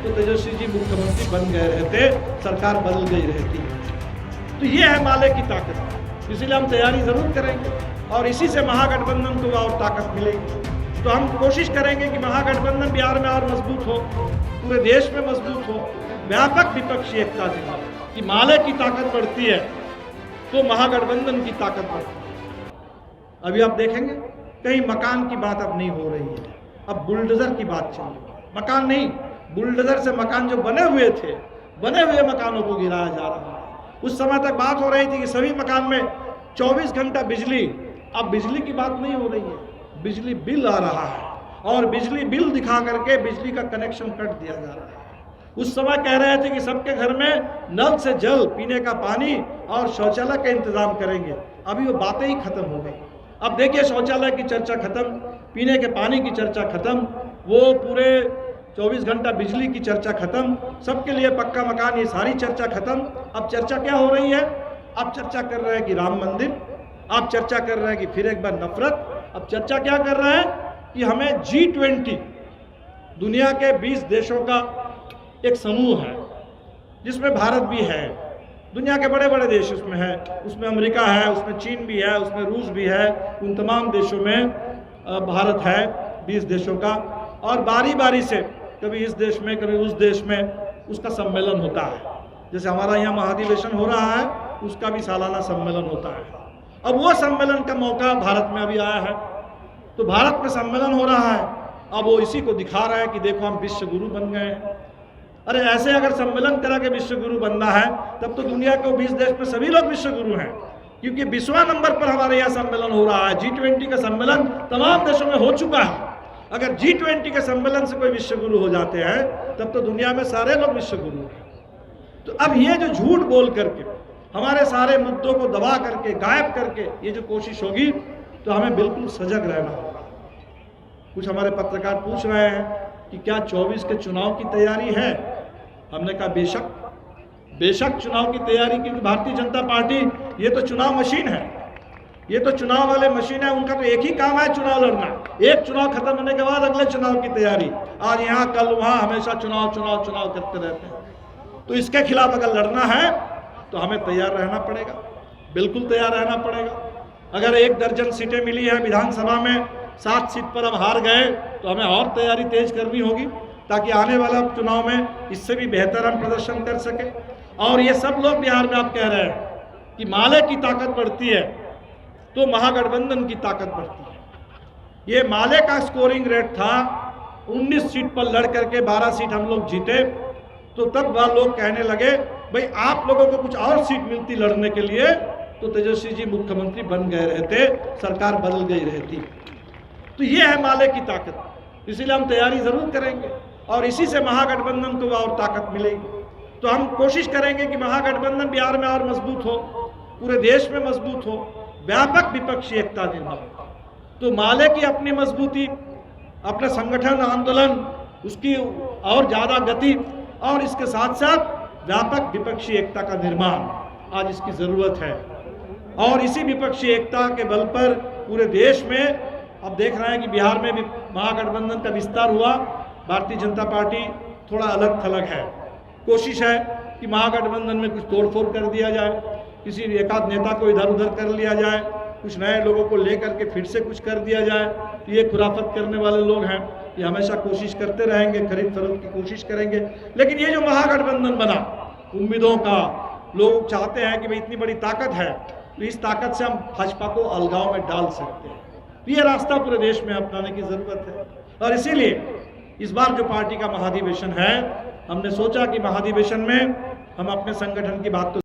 तो तेजस्वी जी मुख्यमंत्री बन गए रहते, सरकार बदल गई रहती। तो ये है माले की ताकत। इसलिए हम तैयारी जरूर करेंगे और इसी से महागठबंधन को और ताकत मिलेगी। तो हम कोशिश करेंगे कि महागठबंधन बिहार में और मजबूत हो, पूरे देश में मजबूत हो, व्यापक विपक्षी एकता दिखाओ कि माले की ताकत बढ़ती है तो महागठबंधन की ताकत बढ़ती है। अभी आप देखेंगे कहीं मकान की बात अब नहीं हो रही है, अब बुलडोजर की बात चल रही है। मकान नहीं, बुलडोजर से मकान जो बने हुए थे, बने हुए मकानों को गिराया जा रहा है। उस समय तक बात हो रही थी कि सभी मकान में 24 घंटा बिजली, अब बिजली की बात नहीं हो रही है, बिजली बिल आ रहा है और बिजली बिल दिखा करके बिजली का कनेक्शन कट दिया जा रहा है। उस समय कह रहे थे कि सबके घर में नल से जल, पीने का पानी और शौचालय का इंतजाम करेंगे। अभी वो बातें ही खत्म हो गई। अब देखिए शौचालय की चर्चा खत्म, पीने के पानी की चर्चा खत्म, वो पूरे 24 घंटा बिजली की चर्चा खत्म, सबके लिए पक्का मकान, ये सारी चर्चा खत्म। अब चर्चा क्या हो रही है? अब चर्चा कर रहे हैं कि राम मंदिर, अब चर्चा कर रहे हैं कि फिर एक बार नफरत। अब चर्चा क्या कर रहे हैं कि हमें G20 दुनिया के 20 देशों का एक समूह है जिसमें भारत भी है, दुनिया के बड़े बड़े देश उसमें है, उसमें अमेरिका है, उसमें चीन भी है, उसमें रूस भी है, उन तमाम देशों में भारत है 20 देशों का। और बारी बारी से कभी इस देश में कभी उस देश में उसका सम्मेलन होता है। जैसे हमारा यहाँ महाधिवेशन हो रहा है, उसका भी सालाना सम्मेलन होता है। अब वो सम्मेलन का मौका भारत में अभी आया है, तो भारत में सम्मेलन हो रहा है। अब वो इसी को दिखा रहा है कि देखो हम विश्व गुरु बन गए हैं। अरे ऐसे अगर सम्मेलन करा के विश्व गुरु बनना है तब तो दुनिया के 20 देश में सभी लोग विश्व गुरु हैं, क्योंकि 20वां नंबर पर हमारे यहाँ सम्मेलन हो रहा है। G20 का सम्मेलन तमाम देशों में हो चुका है। अगर G20 के सम्मेलन से कोई विश्व गुरु हो जाते हैं तब तो दुनिया में सारे लोग विश्व गुरु हैं। तो अब ये जो झूठ बोल करके हमारे सारे मुद्दों को दबा करके, गायब करके ये जो कोशिश होगी, तो हमें बिल्कुल सजग रहना होगा। कुछ हमारे पत्रकार पूछ रहे हैं कि क्या 24 के चुनाव की तैयारी है? हमने कहा बेशक चुनाव की तैयारी, क्योंकि भारतीय जनता पार्टी ये तो चुनाव मशीन है, ये तो चुनाव वाले मशीन है। उनका तो एक ही काम है चुनाव लड़ना। एक चुनाव खत्म होने के बाद अगले चुनाव की तैयारी, आज यहाँ कल वहाँ, हमेशा चुनाव चुनाव चुनाव करते रहते हैं। तो इसके खिलाफ अगर लड़ना है तो हमें तैयार रहना पड़ेगा, बिल्कुल तैयार रहना पड़ेगा। अगर 1 दर्जन सीटें मिली है विधानसभा में, 7 सीट पर हम हार गए, तो हमें और तैयारी तेज करनी होगी ताकि आने वाला चुनाव में इससे भी बेहतर हम प्रदर्शन कर सके। और ये सब लोग बिहार में आप कह रहे हैं कि माले की ताकत बढ़ती है तो महागठबंधन की ताकत बढ़ती है। ये माले का स्कोरिंग रेट था, 19 सीट पर लड़ करके 12 सीट हम लोग जीते, तो तब वह लोग कहने लगे भाई आप लोगों को कुछ और सीट मिलती लड़ने के लिए तो तेजस्वी जी मुख्यमंत्री बन गए रहते, सरकार बदल गई रहती। तो ये है माले की ताकत। इसीलिए हम तैयारी जरूर करेंगे और इसी से महागठबंधन को और ताकत मिलेगी। तो हम कोशिश करेंगे कि महागठबंधन बिहार में और मजबूत हो, पूरे देश में मजबूत हो, व्यापक विपक्षी एकता निर्माण। तो माले की अपनी मजबूती, अपने संगठन आंदोलन उसकी और ज़्यादा गति, और इसके साथ साथ व्यापक विपक्षी एकता का निर्माण आज इसकी ज़रूरत है। और इसी विपक्षी एकता के बल पर पूरे देश में अब देख रहे हैं कि बिहार में भी महागठबंधन का विस्तार हुआ। भारतीय जनता पार्टी थोड़ा अलग थलग है, कोशिश है कि महागठबंधन में कुछ तोड़फोड़ कर दिया जाए, किसी एकाध नेता को इधर उधर कर लिया जाए, कुछ नए लोगों को लेकर के फिर से कुछ कर दिया जाए। तो ये खुराफत करने वाले लोग हैं, ये हमेशा कोशिश करते रहेंगे, खरीद फरोख्त की कोशिश करेंगे। लेकिन ये जो महागठबंधन बना, उम्मीदों का, लोग चाहते हैं कि भाई इतनी बड़ी ताकत है तो इस ताकत से हम भाजपा को अलगाव में डाल सकते हैं। तो ये रास्ता पूरे देश में अपनाने की ज़रूरत है। और इसीलिए इस बार जो पार्टी का महाधिवेशन है, हमने सोचा कि महाधिवेशन में हम अपने संगठन की बात तो